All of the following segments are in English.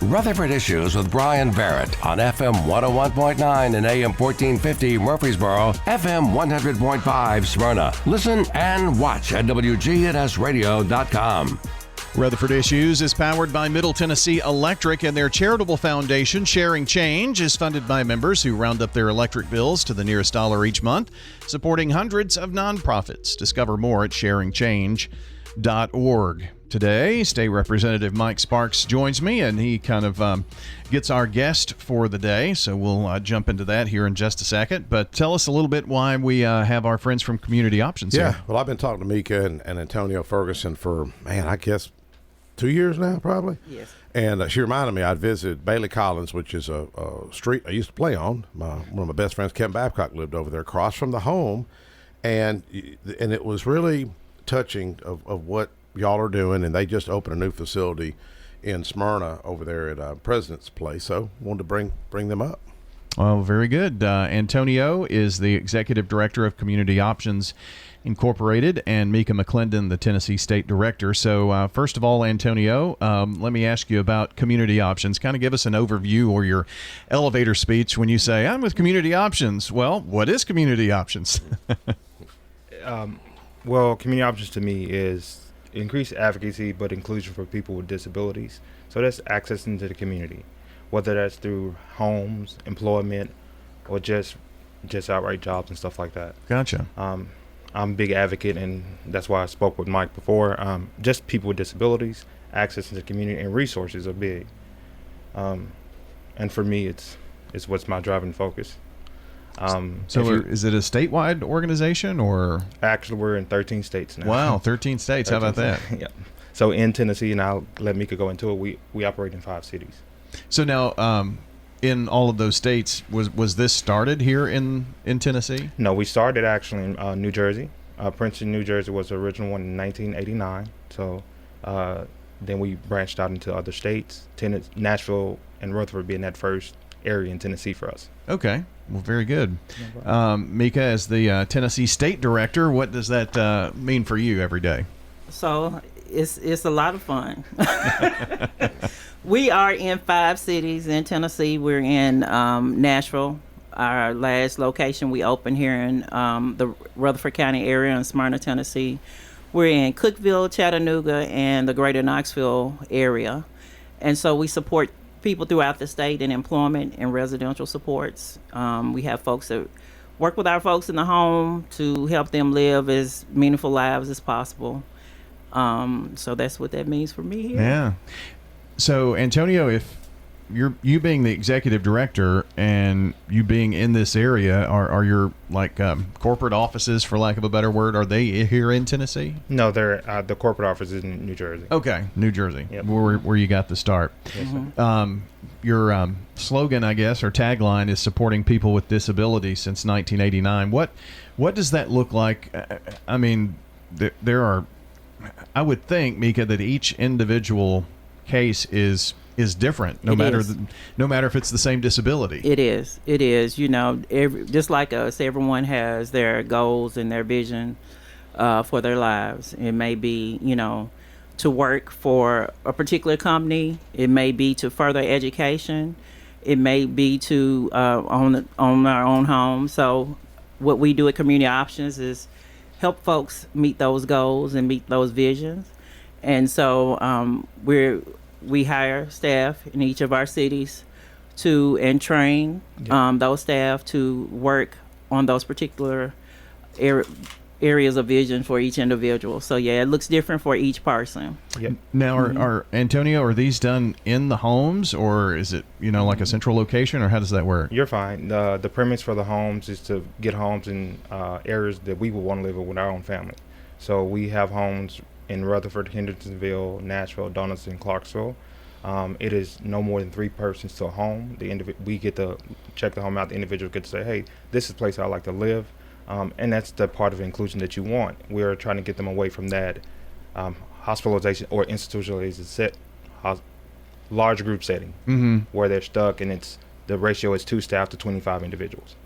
Rutherford Issues with Bryan Barrett on FM 101.9 and AM 1450 Murfreesboro, FM 100.5 Smyrna. Listen and watch at WGNSradio.com. Rutherford Issues is powered by Middle Tennessee Electric, and their charitable foundation, Sharing Change, is funded by members who round up their electric bills to the nearest dollar each month, supporting hundreds of nonprofits. Discover more at sharingchange.org. Today, State Representative Mike Sparks joins me, and he kind of gets our guest for the day, so we'll jump into that here in just a second. But tell us a little bit why we have our friends from Community Options here. Yeah, well, I've been talking to Mika and Antonio Ferguson for, I guess 2 years now, probably. Yes. And she reminded me I'd visited Bailey Collins, which is a street I used to play on. One of my best friends, Kevin Babcock, lived over there across from the home. And it was really touching of what y'all are doing. And they just opened a new facility in Smyrna over there at President's Place. So wanted to bring them up. Well, very good. Antonio is the Executive Director of Community Options Incorporated, and Mika McClendon, the Tennessee State Director. So first of all, Antonio, let me ask you about Community Options. Kind of give us an overview or your elevator speech when you say, I'm with Community Options. Well, what is Community Options? Well, Community Options to me is increased advocacy but inclusion for people with disabilities. So that's access into the community, whether that's through homes, employment, or just outright jobs and stuff like that. Gotcha. I'm a big advocate, and that's why I spoke with Mike before. Just people with disabilities, access to the community, and resources are big. And for me, it's what's my driving focus. Is it a statewide organization, or? Actually, we're in 13 states now. Wow, 13 states. 13 How about that? Yeah. So in Tennessee, and I'll let Mika go into it, we operate in 5 cities. So now, in all of those states, was this started here in Tennessee? No, we started actually in New Jersey. Princeton, New Jersey was the original one in 1989. So then we branched out into other states, Nashville and Rutherford being that first area in Tennessee for us. Okay, well, very good. Mika, as the Tennessee State Director, what does that mean for you every day? So it's a lot of fun. We are in 5 cities in Tennessee. We're in Nashville. Our last location we opened here in the Rutherford County area in Smyrna, Tennessee. We're in Cookeville, Chattanooga, and the greater Knoxville area. And so we support people throughout the state in employment and residential supports. We have folks that work with our folks in the home to help them live as meaningful lives as possible. So that's what that means for me here. Yeah. So, Antonio, if you being the executive director and you being in this area, are your corporate offices, for lack of a better word, are they here in Tennessee? No, they're the corporate office is in New Jersey. Okay, New Jersey, yep. where you got the start. Yes, mm-hmm. Your slogan, I guess, or tagline is supporting people with disabilities since 1989. What does that look like? I mean, there are. I would think, Mika, that each individual case is different, no matter if it's the same disability. It is. You know, just like us, everyone has their goals and their vision for their lives. It may be, to work for a particular company. It may be to further education. It may be to own our own home. So what we do at Community Options is help folks meet those goals and meet those visions. And so we hire staff in each of our cities and train those staff to work on those particular areas of vision for each individual. So it looks different for each person. Yep. Now, are Antonio, are these done in the homes, or is it like a central location, or how does that work? You're fine. The premise for the homes is to get homes in areas that we would want to live in with our own family. So we have homes in Rutherford, Hendersonville, Nashville, Donaldson, Clarksville. It is no more than 3 persons to a home. We get to check the home out. The individual gets to say, hey, this is a place I like to live. And that's the part of inclusion that you want. We're trying to get them away from that hospitalization or institutionalization large group setting where they're stuck, and the ratio is 2 staff to 25 individuals.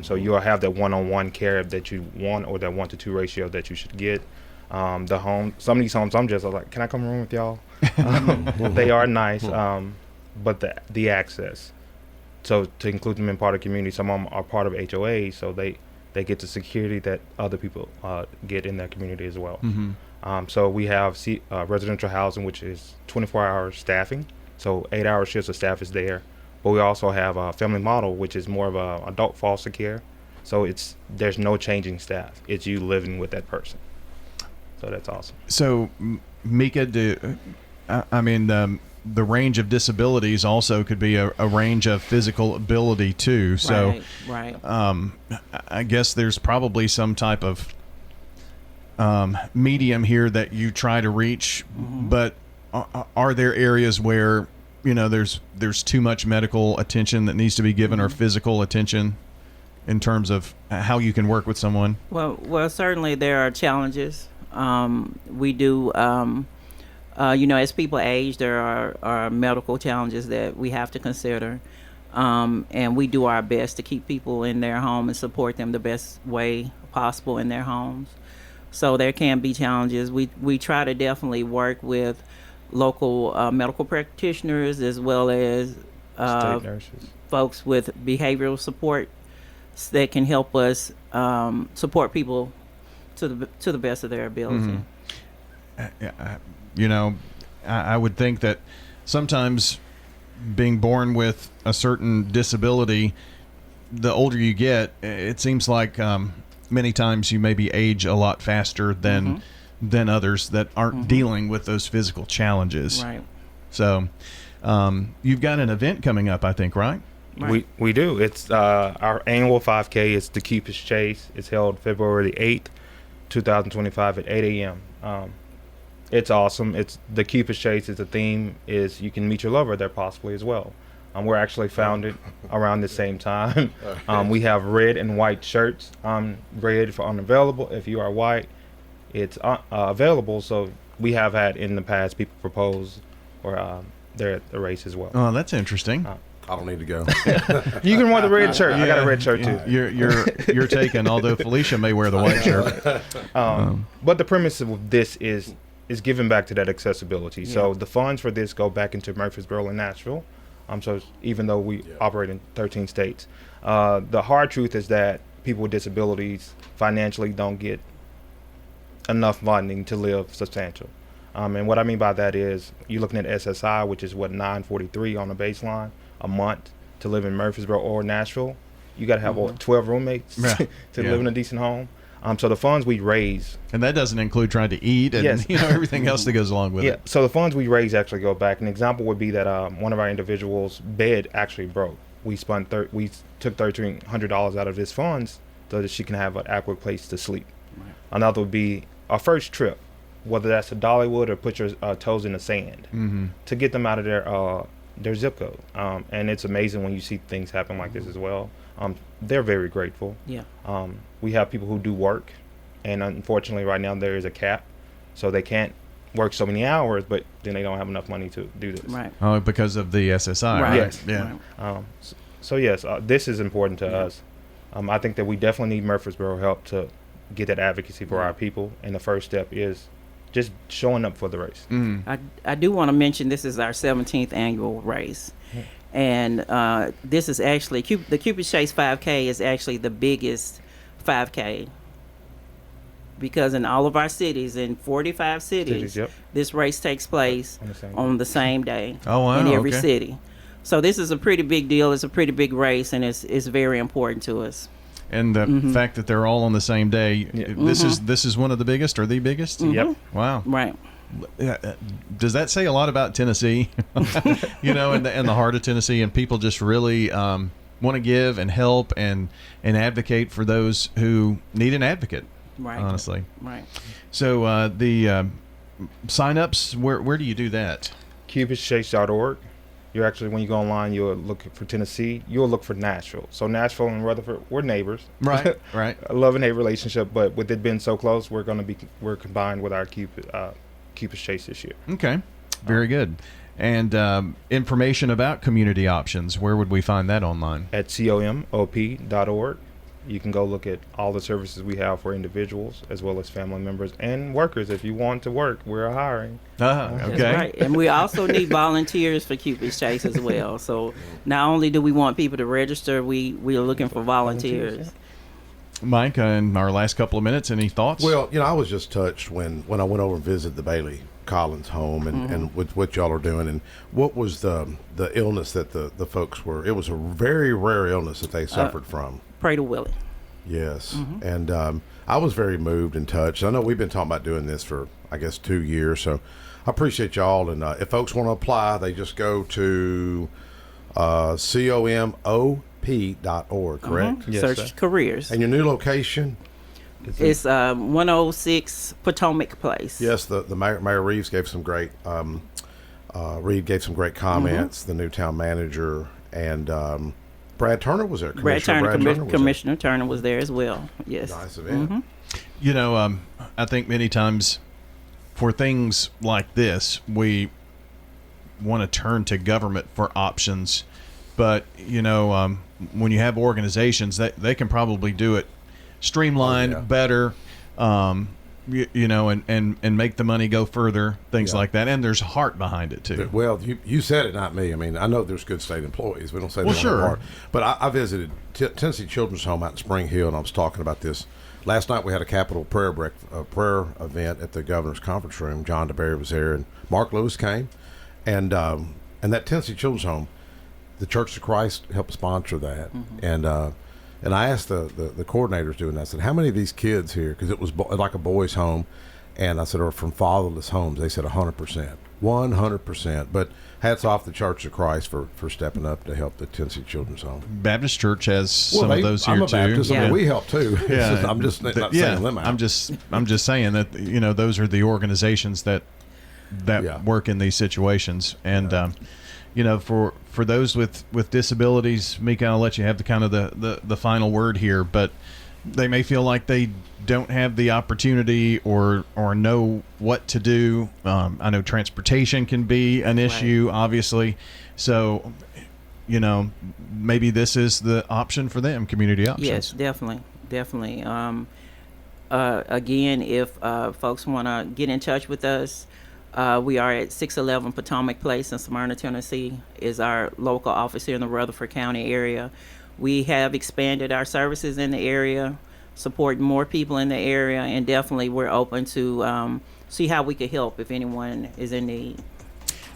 So you'll have that one-on-one care that you want, or that 1-to-2 ratio that you should get. Some of these homes, I'm just like, can I come room with y'all? They are nice. but the access. So to include them in part of the community, some of them are part of HOA, so they get the security that other people get in their community as well. So we have residential housing, which is 24-hour staffing, so 8-hour shifts of staff is there. But we also have a family model, which is more of a adult foster care. So there's no changing staff. It's you living with that person. So that's awesome. So, Mika, the range of disabilities also could be a range of physical ability too. So, right. I guess there's probably some type of medium here that you try to reach. But are there areas where there's too much medical attention that needs to be given, or physical attention, in terms of how you can work with someone? Well, certainly there are challenges. We do. As people age, there are medical challenges that we have to consider, and we do our best to keep people in their home and support them the best way possible in their homes. So there can be challenges. We try to definitely work with local medical practitioners, as well as State nurses, folks with behavioral support that can help us support people to the best of their ability. I would think that sometimes being born with a certain disability, the older you get, it seems like many times you maybe age a lot faster than others that aren't dealing with those physical challenges. Right. So you've got an event coming up, I think, right? Right. We do. It's our annual 5K. It's the Cupid's Chase. It's held February the 8th, 2025 at 8 a.m. It's awesome. It's the Cupid's Chase. Is the theme is you can meet your lover there possibly as well. We're actually founded around the same time. We have red and white shirts. Red for unavailable. If you are white, it's available. So we have had in the past people propose, or they're at the race as well. Oh, that's interesting. I don't need to go. You can wear the red shirt. I got a red shirt too. You're taken. Although Felicia may wear the white shirt. But the premise of this is giving back to that accessibility. Yeah. So the funds for this go back into Murfreesboro and Nashville. So even though we operate in 13 states, the hard truth is that people with disabilities financially don't get enough funding to live substantial. And what I mean by that is you're looking at SSI, which is what, $943 on the baseline a month to live in Murfreesboro or Nashville. You got to have 12 roommates to live in a decent home. So the funds we raise, and that doesn't include trying to eat and everything else that goes along with it. So the funds we raise actually go back. An example would be that one of our individuals' bed actually broke. We took $1,300 out of his funds so that she can have an adequate place to sleep. Right. Another would be our first trip, whether that's to Dollywood or put your toes in the sand, to get them out of their zip code. And it's amazing when you see things happen like this as well. They're very grateful. Yeah. We have people who do work, and unfortunately right now there is a cap, so they can't work so many hours, but then they don't have enough money to do this. Right. Oh, because of the SSI. Right. Yes. Yeah. Right. So yes, this is important to us. I think that we definitely need Murfreesboro help to get that advocacy for our people, and the first step is just showing up for the race. I do want to mention this is our 17th annual race. And this is actually, the Cupid's Chase 5K is actually the biggest 5K, because in all of our cities, in 45 cities, this race takes place on the same day in every city. So this is a pretty big deal. It's a pretty big race, and it's very important to us. And the fact that they're all on the same day, this is one of the biggest or the biggest? Yep. Wow. Right. Does that say a lot about Tennessee? And the heart of Tennessee, and people just really want to give and help and advocate for those who need an advocate. Right. Honestly. Right. So the sign-ups, where do you do that? CupidSchase.org. You're actually, when you go online, you'll look for Tennessee. You'll look for Nashville. So Nashville and Rutherford, we're neighbors. Right. Right. A love and hate relationship, but with it being so close, we're combined with our Cupid's Chase this year. Okay. Very good. And information about community options, where would we find that online? At comop.org. You can go look at all the services we have for individuals as well as family members and workers. If you want to work, we're hiring. Okay. That's right. And we also need volunteers for Cupid's Chase as well. So not only do we want people to register, we are looking for volunteers. Mike, in our last couple of minutes, any thoughts? Well, I was just touched when I went over and visited the Bailey Collins home and with what y'all are doing, and what was the illness that the folks were. It was a very rare illness that they suffered from. Prader-Willi. Yes, and I was very moved and touched. I know we've been talking about doing this for, I guess, 2 years, so I appreciate y'all. And if folks want to apply, they just go to comop.org, correct? Yes, Search sir. careers. And your new location? It's 106 Potomac Place. Yes, the Mayor Reeves gave some great Reed gave some great comments. The new town manager and Brad Turner was there. Commissioner Turner was there as well. Yes. Nice event. I think many times for things like this, we want to turn to government for options, but when you have organizations, they can probably do it streamlined, better, and make the money go further, things like that. And there's heart behind it too. Well, you said it, not me. I mean, I know there's good state employees. We don't say that. Sure. But I visited Tennessee Children's Home out in Spring Hill, and I was talking about this. Last night we had a Capitol prayer event at the governor's conference room. John DeBerry was there, and Mark Lewis came. And that Tennessee Children's Home, the Church of Christ helped sponsor that. And I asked the coordinators doing that, I said, how many of these kids here, because it was like a boys' home, and I said, are from fatherless homes? They said 100%. 100%. But hats off the Church of Christ for stepping up to help the Tennessee Children's Home. Baptist Church has some of those here I'm a too. Baptist, Yeah. we help too. Yeah. I'm just not saying them out. I'm just saying that those are the organizations that work in these situations, and for those with disabilities, Mika, I'll let you have the kind of the final word here, but they may feel like they don't have the opportunity or know what to do. I know transportation can be an issue, obviously. So, maybe this is the option for them, community options. Yes, definitely. Again, if folks want to get in touch with us, we are at 611 Potomac Place in Smyrna, Tennessee, is our local office here in the Rutherford County area. We have expanded our services in the area, supporting more people in the area, and definitely we're open to see how we could help if anyone is in need.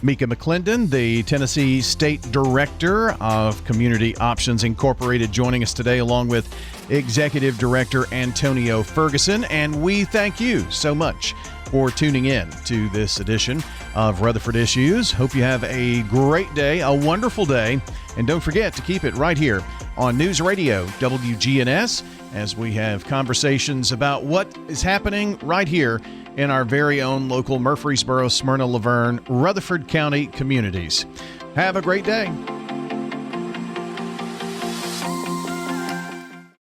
Mika McClendon, the Tennessee State Director of Community Options Incorporated, joining us today, along with Executive Director Antonio Ferguson. And we thank you so much for tuning in to this edition of Rutherford Issues. Hope you have a great day, a wonderful day. And don't forget to keep it right here on News Radio WGNS as we have conversations about what is happening right here in our very own local Murfreesboro, Smyrna, Laverne, Rutherford County communities. Have a great day.